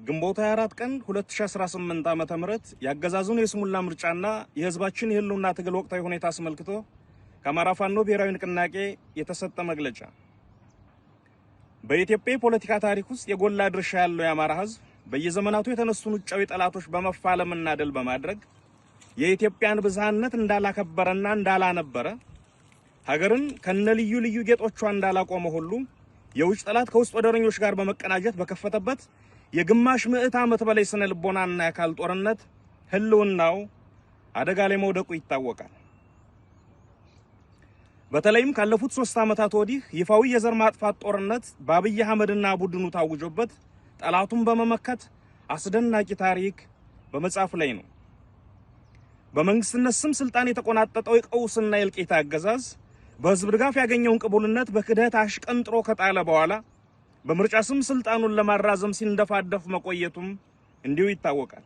ግንቦት 24 ቀን 2018 ዓመተ ምህረት ያገዛዙን የስሙላ ምርጫና የህዝባችን የህልውና ትግል ወቅታዊ ሁኔታ አስመልክቶ ከአማራ ፋኖ ብሔራዊ ንቅናቄ የተሰጠ መግለጫ። በኢትዮጵያ ፖለቲካ ታሪክ ውስጥ የጎላ ድርሻ ያለው የአማራ ህዝብ በየዘመናቱ የተነሱን ውጫዊ ጠላቶች በመፋለምና ድል በማድረግ የኢትዮጵያን ብዝሃነት እንዳላከበረና እንዳላነበረ ሀገርን ከነልዩ ልዩ ጌጦቿ እንዳላቆመ ሁሉ የውጭ ጠላት ከውስጥ ወደረኞች ጋር በመቀናጀት በከፈተበት የግማሽ ምዕት ዓመት በላይ ስነ ልቦናና የአካል ጦርነት ህልውናው አደጋ ላይ መውደቁ ይታወቃል። በተለይም ካለፉት 3 ዓመታት ወዲህ ይፋዊ የዘር ማጥፋት ጦርነት በአብይ አህመድና ቡድኑ ታውጆበት ጠላቱን በመመከት አስደናቂ ታሪክ በመጻፍ ላይ ነው። በመንግስትነት ስም ስልጣን የተቆናጠጠው የቀውስና የእልቂት አገዛዝ በህዝብ ድጋፍ ያገኘውን ቅቡልነት በክደት አሽቀንጥሮ ከጣለ በኋላ በምርጫ ስም ስልጣኑን ለማራዘም ሲንደፋደፍ መቆየቱም እንዲሁ ይታወቃል።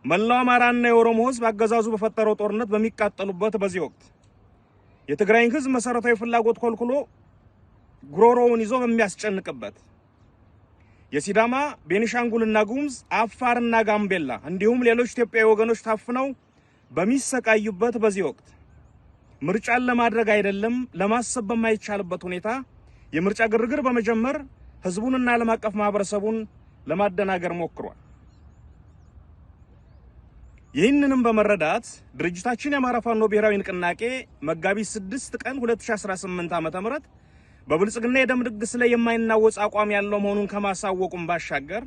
መላው አማራና የኦሮሞ ህዝብ አገዛዙ በፈጠረው ጦርነት በሚቃጠሉበት በዚህ ወቅት የትግራይን ህዝብ መሰረታዊ ፍላጎት ኮልኩሎ ጉሮሮውን ይዞ በሚያስጨንቅበት የሲዳማ፣ ቤኒሻንጉልና ጉሙዝ፣ አፋርና ጋምቤላ እንዲሁም ሌሎች ኢትዮጵያዊ ወገኖች ታፍነው በሚሰቃዩበት በዚህ ወቅት ምርጫን ለማድረግ አይደለም ለማሰብ በማይቻልበት ሁኔታ የምርጫ ግርግር በመጀመር ህዝቡንና ዓለም አቀፍ ማህበረሰቡን ለማደናገር ሞክሯል። ይህንንም በመረዳት ድርጅታችን የአማራ ፋኖ ብሔራዊ ንቅናቄ መጋቢት 6 ቀን 2018 ዓ.ም በብልጽግና የደም ድግስ ላይ የማይናወጽ አቋም ያለው መሆኑን ከማሳወቁም ባሻገር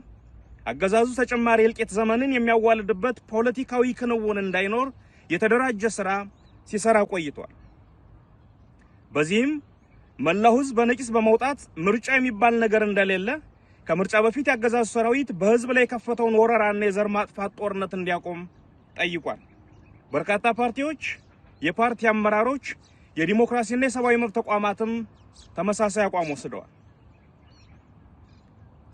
አገዛዙ ተጨማሪ የእልቂት ዘመንን የሚያዋልድበት ፖለቲካዊ ክንውን እንዳይኖር የተደራጀ ስራ ሲሰራ ቆይቷል። በዚህም መላው ህዝብ በነቂስ በመውጣት ምርጫ የሚባል ነገር እንደሌለ ከምርጫ በፊት ያገዛዙ ሰራዊት በህዝብ ላይ የከፈተውን ወረራና የዘር ማጥፋት ጦርነት እንዲያቆም ጠይቋል። በርካታ ፓርቲዎች፣ የፓርቲ አመራሮች፣ የዲሞክራሲና የሰብአዊ መብት ተቋማትም ተመሳሳይ አቋም ወስደዋል።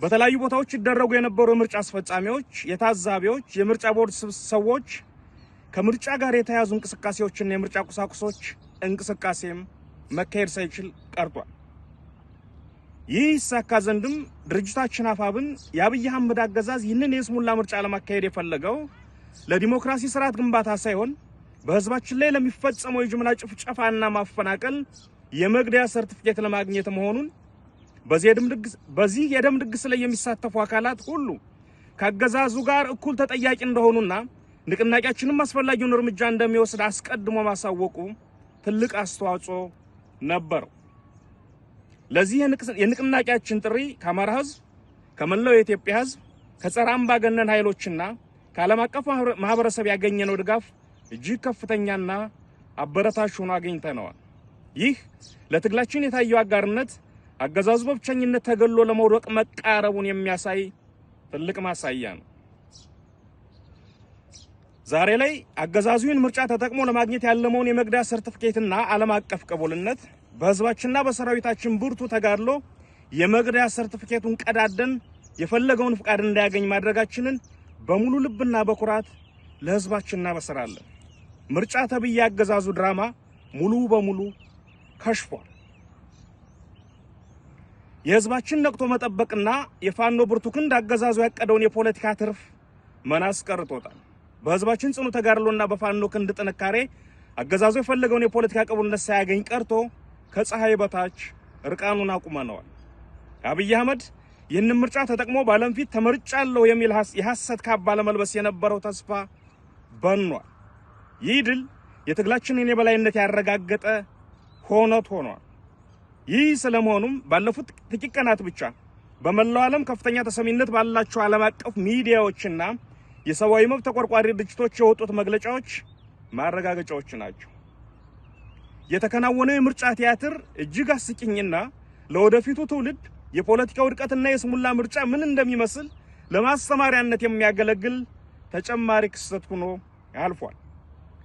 በተለያዩ ቦታዎች ይደረጉ የነበሩ የምርጫ አስፈጻሚዎች፣ የታዛቢዎች፣ የምርጫ ቦርድ ሰዎች ከምርጫ ጋር የተያዙ እንቅስቃሴዎችና የምርጫ ቁሳቁሶች እንቅስቃሴም መካሄድ ሳይችል ቀርቷል። ይህ ይሳካ ዘንድም ድርጅታችን አፋብን የአብይ አህመድ አገዛዝ ይህንን የስሙላ ምርጫ ለማካሄድ የፈለገው ለዲሞክራሲ ስርዓት ግንባታ ሳይሆን በህዝባችን ላይ ለሚፈጸመው የጅምላ ጭፍጨፋና ማፈናቀል የመግደያ ሰርቲፊኬት ለማግኘት መሆኑን በዚህ የደም ድግስ ላይ የሚሳተፉ አካላት ሁሉ ከአገዛዙ ጋር እኩል ተጠያቂ እንደሆኑና ንቅናቄያችንም አስፈላጊውን እርምጃ እንደሚወስድ አስቀድሞ ማሳወቁ ትልቅ አስተዋጽኦ ነበር። ለዚህ የንቅናቄያችን ጥሪ ከአማራ ህዝብ፣ ከመላው የኢትዮጵያ ህዝብ፣ ከጸረ አምባገነን ኃይሎችና ከዓለም አቀፍ ማህበረሰብ ያገኘነው ድጋፍ እጅግ ከፍተኛና አበረታች ሆኖ አግኝተነዋል። ይህ ለትግላችን የታየው አጋርነት አገዛዙ በብቸኝነት ተገሎ ለመውደቅ መቃረቡን የሚያሳይ ትልቅ ማሳያ ነው። ዛሬ ላይ አገዛዙን ምርጫ ተጠቅሞ ለማግኘት ያለመውን የመግደያ ሰርቲፊኬትና ዓለም አቀፍ ቅቡልነት በህዝባችንና በሰራዊታችን ብርቱ ተጋድሎ የመግደያ ሰርቲፊኬቱን ቀዳደን የፈለገውን ፍቃድ እንዳያገኝ ማድረጋችንን በሙሉ ልብና በኩራት ለህዝባችን እናበስራለን። ምርጫ ተብዬ አገዛዙ ድራማ ሙሉ በሙሉ ከሽፏል። የህዝባችን ነቅቶ መጠበቅና የፋኖ ብርቱ ክንድ አገዛዙ ያቀደውን የፖለቲካ ትርፍ መናስ ቀርቶታል። በህዝባችን ጽኑ ተጋድሎና በፋኖ ክንድ ጥንካሬ አገዛዙ የፈለገውን የፖለቲካ ቅቡልነት ሳያገኝ ቀርቶ ከፀሐይ በታች እርቃኑን አቁመነዋል። አብይ አህመድ ይህንን ምርጫ ተጠቅሞ ባለም ፊት ተመርጫለሁ የሚል የሐሰት ካባ ለመልበስ የነበረው ተስፋ በኗል። ይህ ድል የትግላችንን የበላይነት ያረጋገጠ ሆኖት ሆኗል። ይህ ስለመሆኑም ባለፉት ጥቂት ቀናት ብቻ በመላው ዓለም ከፍተኛ ተሰሚነት ባላቸው ዓለም አቀፍ ሚዲያዎችና የሰብአዊ መብት ተቆርቋሪ ድርጅቶች የወጡት መግለጫዎች ማረጋገጫዎች ናቸው። የተከናወነው የምርጫ ቲያትር እጅግ አስቂኝና ለወደፊቱ ትውልድ የፖለቲካ ውድቀትና የስሙላ ምርጫ ምን እንደሚመስል ለማስተማሪያነት የሚያገለግል ተጨማሪ ክስተት ሆኖ ያልፏል።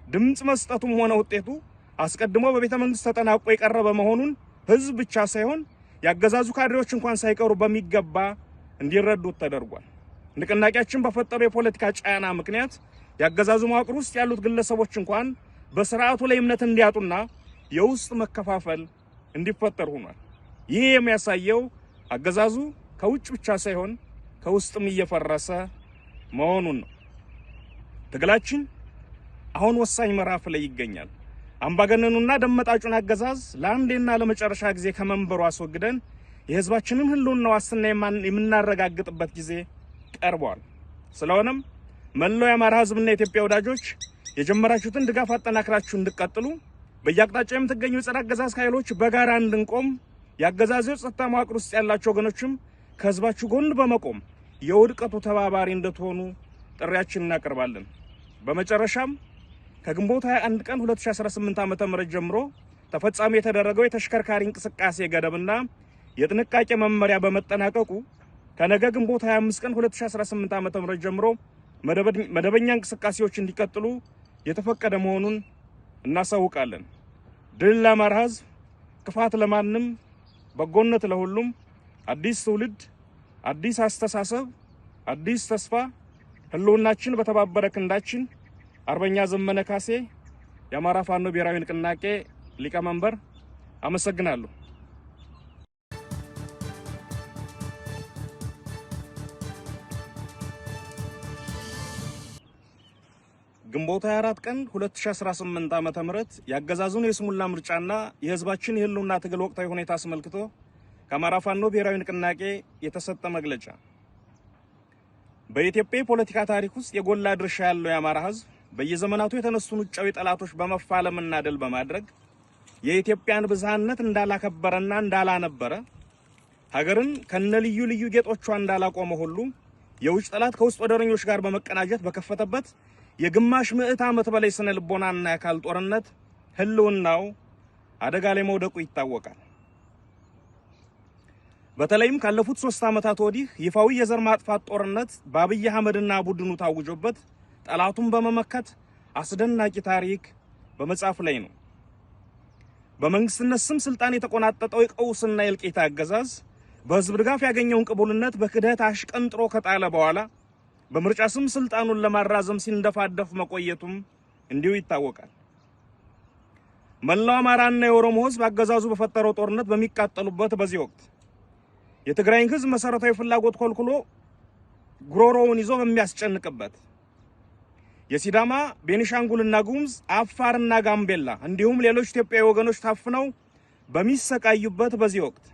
ድምጽ መስጠቱም ሆነ ውጤቱ አስቀድሞ በቤተ መንግስት ተጠናቆ የቀረበ መሆኑን ህዝብ ብቻ ሳይሆን ያገዛዙ ካድሬዎች እንኳን ሳይቀሩ በሚገባ እንዲረዱት ተደርጓል። ንቅናቄያችን በፈጠረው የፖለቲካ ጫና ምክንያት ያገዛዙ መዋቅር ውስጥ ያሉት ግለሰቦች እንኳን በስርዓቱ ላይ እምነት እንዲያጡና የውስጥ መከፋፈል እንዲፈጠር ሆኗል። ይህ የሚያሳየው አገዛዙ ከውጭ ብቻ ሳይሆን ከውስጥም እየፈረሰ መሆኑን ነው። ትግላችን አሁን ወሳኝ ምዕራፍ ላይ ይገኛል። አምባገነኑና ደመጣጩን አገዛዝ ለአንዴና ለመጨረሻ ጊዜ ከመንበሩ አስወግደን የህዝባችንን ህልውና ዋስትና የምናረጋግጥበት ጊዜ ቀርቧል። ስለሆነም መላው የአማራ ህዝብና የኢትዮጵያ ወዳጆች የጀመራችሁትን ድጋፍ አጠናክራችሁ እንድትቀጥሉ በየአቅጣጫው የምትገኙ የጸረ አገዛዝ ኃይሎች በጋራ እንድንቆም የአገዛዙ ጸጥታ መዋቅር ውስጥ ያላችሁ ወገኖችም ከህዝባችሁ ጎን በመቆም የውድቀቱ ተባባሪ እንድትሆኑ ጥሪያችንን እናቀርባለን። በመጨረሻም ከግንቦት 21 ቀን 2018 ዓ.ም ጀምሮ ተፈጻሚ የተደረገው የተሽከርካሪ እንቅስቃሴ ገደብና የጥንቃቄ መመሪያ በመጠናቀቁ ከነገ ግንቦት 25 ቀን 2018 ዓ.ም ጀምሮ መደበኛ እንቅስቃሴዎች እንዲቀጥሉ የተፈቀደ መሆኑን እናሳውቃለን። ድል ለአማራ ህዝብ፣ ክፋት ለማንም፣ በጎነት ለሁሉም። አዲስ ትውልድ፣ አዲስ አስተሳሰብ፣ አዲስ ተስፋ። ህልውናችን በተባበረ ክንዳችን። አርበኛ ዘመነ ካሴ፣ የአማራ ፋኖ ብሔራዊ ንቅናቄ ሊቀመንበር። አመሰግናለሁ። ግንቦት 24 ቀን 2018 ዓ.ም ያገዛዙን የስሙላ ምርጫና የህዝባችን የህልውና ትግል ወቅታዊ ሁኔታ አስመልክቶ ከአማራ ፋኖ ብሔራዊ ንቅናቄ የተሰጠ መግለጫ። በኢትዮጵያ የፖለቲካ ታሪክ ውስጥ የጎላ ድርሻ ያለው የአማራ ህዝብ በየዘመናቱ የተነሱን ውጫዊ ጠላቶች በመፋለምና ድል በማድረግ የኢትዮጵያን ብዝሃነት እንዳላከበረና እንዳላነበረ፣ ሀገርን ከነልዩ ልዩ ጌጦቿ እንዳላቆመ ሁሉ የውጭ ጠላት ከውስጥ ወደረኞች ጋር በመቀናጀት በከፈተበት የግማሽ ምዕት ዓመት በላይ ስነ ልቦናና የአካል ጦርነት ህልውናው አደጋ ላይ መውደቁ ይታወቃል። በተለይም ካለፉት 3 ዓመታት ወዲህ ይፋዊ የዘር ማጥፋት ጦርነት በአብይ አህመድና ቡድኑ ታውጆበት ጠላቱን በመመከት አስደናቂ ታሪክ በመጻፍ ላይ ነው። በመንግስትነት ስም ስልጣን የተቆናጠጠው የቀውስና የእልቂት አገዛዝ በህዝብ ድጋፍ ያገኘውን ቅቡልነት በክደት አሽቀንጥሮ ከጣለ በኋላ በምርጫ ስም ስልጣኑን ለማራዘም ሲንደፋደፍ መቆየቱም እንዲሁ ይታወቃል። መላው አማራና የኦሮሞ ህዝብ አገዛዙ በፈጠረው ጦርነት በሚቃጠሉበት በዚህ ወቅት የትግራይን ህዝብ መሰረታዊ ፍላጎት ኮልኩሎ ጉሮሮውን ይዞ በሚያስጨንቅበት፣ የሲዳማ፣ ቤኒሻንጉልና ጉሙዝ፣ አፋርና ጋምቤላ እንዲሁም ሌሎች ኢትዮጵያዊ ወገኖች ታፍነው በሚሰቃዩበት በዚህ ወቅት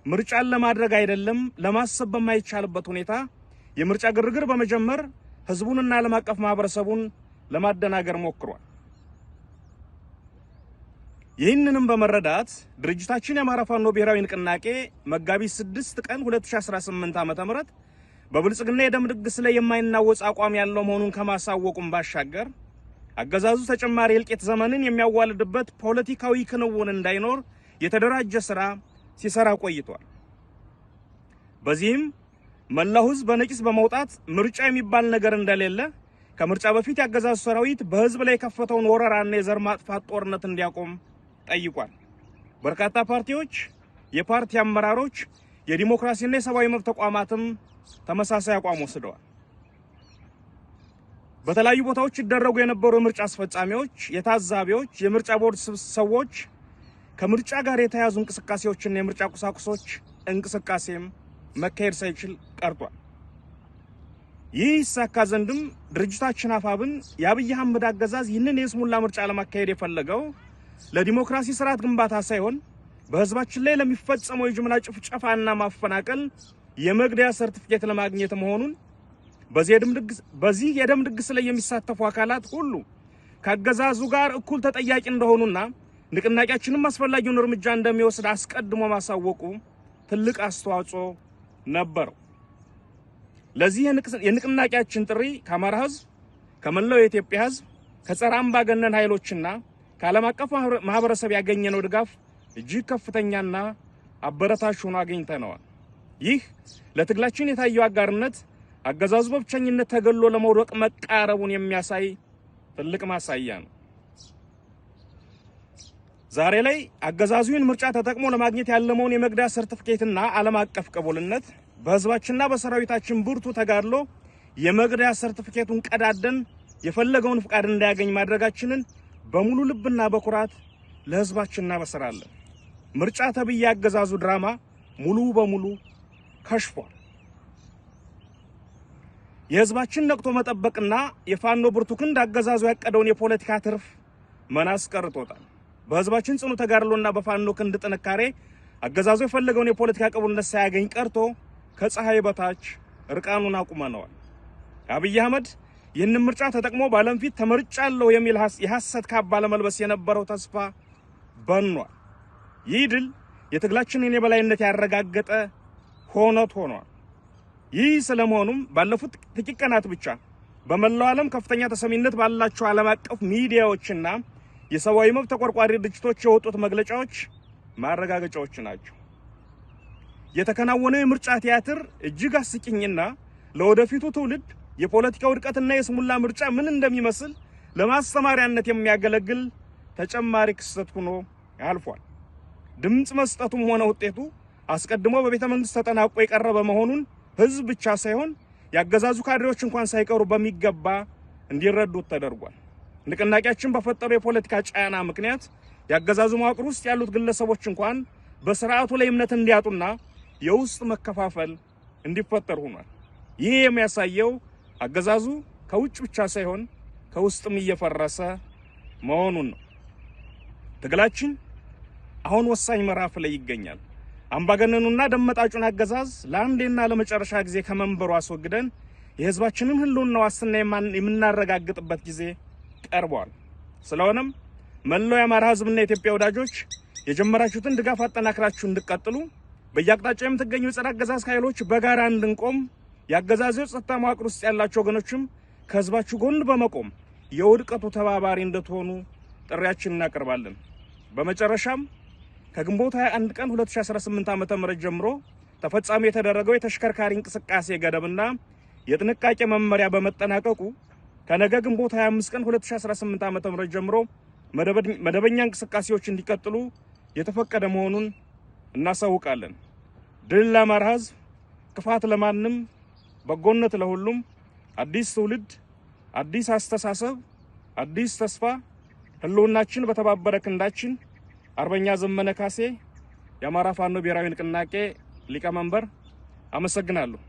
ምርጫን ለማድረግ አይደለም ለማሰብ በማይቻልበት ሁኔታ የምርጫ ግርግር በመጀመር ህዝቡንና ዓለም አቀፍ ማህበረሰቡን ለማደናገር ሞክሯል። ይህንንም በመረዳት ድርጅታችን የአማራ ፋኖ ብሔራዊ ንቅናቄ መጋቢት 6 ቀን 2018 ዓ.ም በብልጽግና የደም ድግስ ላይ የማይናወጽ አቋም ያለው መሆኑን ከማሳወቁም ባሻገር አገዛዙ ተጨማሪ የእልቂት ዘመንን የሚያዋልድበት ፖለቲካዊ ክንውን እንዳይኖር የተደራጀ ስራ ሲሰራ ቆይቷል። በዚህም መላው ህዝብ በነቂስ በመውጣት ምርጫ የሚባል ነገር እንደሌለ፣ ከምርጫ በፊት ያገዛዙ ሰራዊት በህዝብ ላይ የከፈተውን ወረራና የዘር ማጥፋት ጦርነት እንዲያቆም ጠይቋል። በርካታ ፓርቲዎች፣ የፓርቲ አመራሮች፣ የዲሞክራሲና የሰብአዊ መብት ተቋማትም ተመሳሳይ አቋም ወስደዋል። በተለያዩ ቦታዎች ይደረጉ የነበሩ የምርጫ አስፈጻሚዎች፣ የታዛቢዎች፣ የምርጫ ቦርድ ሰዎች ከምርጫ ጋር የተያዙ እንቅስቃሴዎችና የምርጫ ቁሳቁሶች እንቅስቃሴም መካሄድ ሳይችል ቀርቷል። ይህ ይሳካ ዘንድም ድርጅታችን አፋብን የአብይ አህመድ አገዛዝ ይህንን የስሙላ ምርጫ ለማካሄድ የፈለገው ለዲሞክራሲ ስርዓት ግንባታ ሳይሆን በህዝባችን ላይ ለሚፈጸመው የጅምላ ጭፍጨፋና ማፈናቀል የመግደያ ሰርቲፊኬት ለማግኘት መሆኑን በዚህ የደም ድግስ ላይ የሚሳተፉ አካላት ሁሉ ከአገዛዙ ጋር እኩል ተጠያቂ እንደሆኑና ንቅናቄያችንም አስፈላጊውን እርምጃ እንደሚወስድ አስቀድሞ ማሳወቁ ትልቅ አስተዋጽኦ ነበረው። ለዚህ የንቅናቄያችን ጥሪ ከአማራ ህዝብ፣ ከመላው የኢትዮጵያ ህዝብ፣ ከጸረ አምባገነን ኃይሎችና ከዓለም አቀፍ ማህበረሰብ ያገኘነው ድጋፍ እጅግ ከፍተኛና አበረታች ሆኖ አግኝተነዋል። ይህ ለትግላችን የታየው አጋርነት አገዛዙ በብቸኝነት ተገሎ ለመውደቅ መቃረቡን የሚያሳይ ትልቅ ማሳያ ነው። ዛሬ ላይ አገዛዙን ምርጫ ተጠቅሞ ለማግኘት ያለመውን የመግደያ ሰርቲፊኬትና ዓለም አቀፍ ቅቡልነት በህዝባችንና በሰራዊታችን ብርቱ ተጋድሎ የመግደያ ሰርቲፊኬቱን ቀዳደን የፈለገውን ፍቃድ እንዳያገኝ ማድረጋችንን በሙሉ ልብና በኩራት ለህዝባችን እናበስራለን። ምርጫ ተብዬ አገዛዙ ድራማ ሙሉ በሙሉ ከሽፏል። የህዝባችን ነቅቶ መጠበቅና የፋኖ ብርቱ ክንድ አገዛዙ ያቀደውን የፖለቲካ ትርፍ መናስ ቀርጦታል። በህዝባችን ጽኑ ተጋድሎና በፋኖ ክንድ ጥንካሬ አገዛዙ የፈለገውን የፖለቲካ ቅቡልነት ሳያገኝ ቀርቶ ከፀሐይ በታች እርቃኑን አቁመነዋል። አብይ አህመድ ይህንን ምርጫ ተጠቅሞ ባለም ፊት ተመርጫለሁ የሚል የሐሰት ካባ ለመልበስ የነበረው ተስፋ በኗል። ይህ ድል የትግላችንን የበላይነት ያረጋገጠ ሆነት ሆኗል። ይህ ስለመሆኑም ባለፉት ጥቂት ቀናት ብቻ በመላው ዓለም ከፍተኛ ተሰሚነት ባላቸው ዓለም አቀፍ ሚዲያዎችና የሰብአዊ መብት ተቆርቋሪ ድርጅቶች የወጡት መግለጫዎች ማረጋገጫዎች ናቸው። የተከናወነው የምርጫ ቲያትር እጅግ አስቂኝና ለወደፊቱ ትውልድ የፖለቲካ ውድቀትና የስሙላ ምርጫ ምን እንደሚመስል ለማስተማሪያነት የሚያገለግል ተጨማሪ ክስተት ሆኖ አልፏል። ድምጽ መስጠቱም ሆነ ውጤቱ አስቀድሞ በቤተ መንግስት ተጠናቆ የቀረበ መሆኑን ህዝብ ብቻ ሳይሆን ያገዛዙ ካድሬዎች እንኳን ሳይቀሩ በሚገባ እንዲረዱት ተደርጓል። ንቅናቄያችን በፈጠረው የፖለቲካ ጫና ምክንያት ያገዛዙ መዋቅር ውስጥ ያሉት ግለሰቦች እንኳን በስርዓቱ ላይ እምነት እንዲያጡና የውስጥ መከፋፈል እንዲፈጠር ሆኗል። ይህ የሚያሳየው አገዛዙ ከውጭ ብቻ ሳይሆን ከውስጥም እየፈረሰ መሆኑን ነው። ትግላችን አሁን ወሳኝ ምዕራፍ ላይ ይገኛል። አምባገነኑና ደመጣጩን አገዛዝ ለአንዴና ለመጨረሻ ጊዜ ከመንበሩ አስወግደን የህዝባችንን ህልውና ዋስትና የምናረጋግጥበት ጊዜ ቀርቧል። ስለሆነም መላው የአማራ ህዝብና የኢትዮጵያ ወዳጆች የጀመራችሁትን ድጋፍ አጠናክራችሁ እንድትቀጥሉ በየአቅጣጫው የምትገኙ የጸረ አገዛዝ ኃይሎች በጋራ እንድንቆም ያገዛዙ ጸጥታ መዋቅር ውስጥ ያላችሁ ወገኖችም ከህዝባችሁ ጎን በመቆም የውድቀቱ ተባባሪ እንድትሆኑ ጥሪያችንን እናቀርባለን። በመጨረሻም ከግንቦት 21 ቀን 2018 ዓ.ም ጀምሮ ተፈጻሚ የተደረገው የተሽከርካሪ እንቅስቃሴ ገደብና የጥንቃቄ መመሪያ በመጠናቀቁ ከነገ ግንቦት 25 ቀን 2018 ዓ.ም ጀምሮ መደበኛ እንቅስቃሴዎች እንዲቀጥሉ የተፈቀደ መሆኑን እናሳውቃለን። ድል ለአማራ ህዝብ፣ ክፋት ለማንም፣ በጎነት ለሁሉም። አዲስ ትውልድ፣ አዲስ አስተሳሰብ፣ አዲስ ተስፋ። ህልውናችን በተባበረ ክንዳችን። አርበኛ ዘመነ ካሴ፣ የአማራ ፋኖ ብሔራዊ ንቅናቄ ሊቀመንበር። አመሰግናለሁ።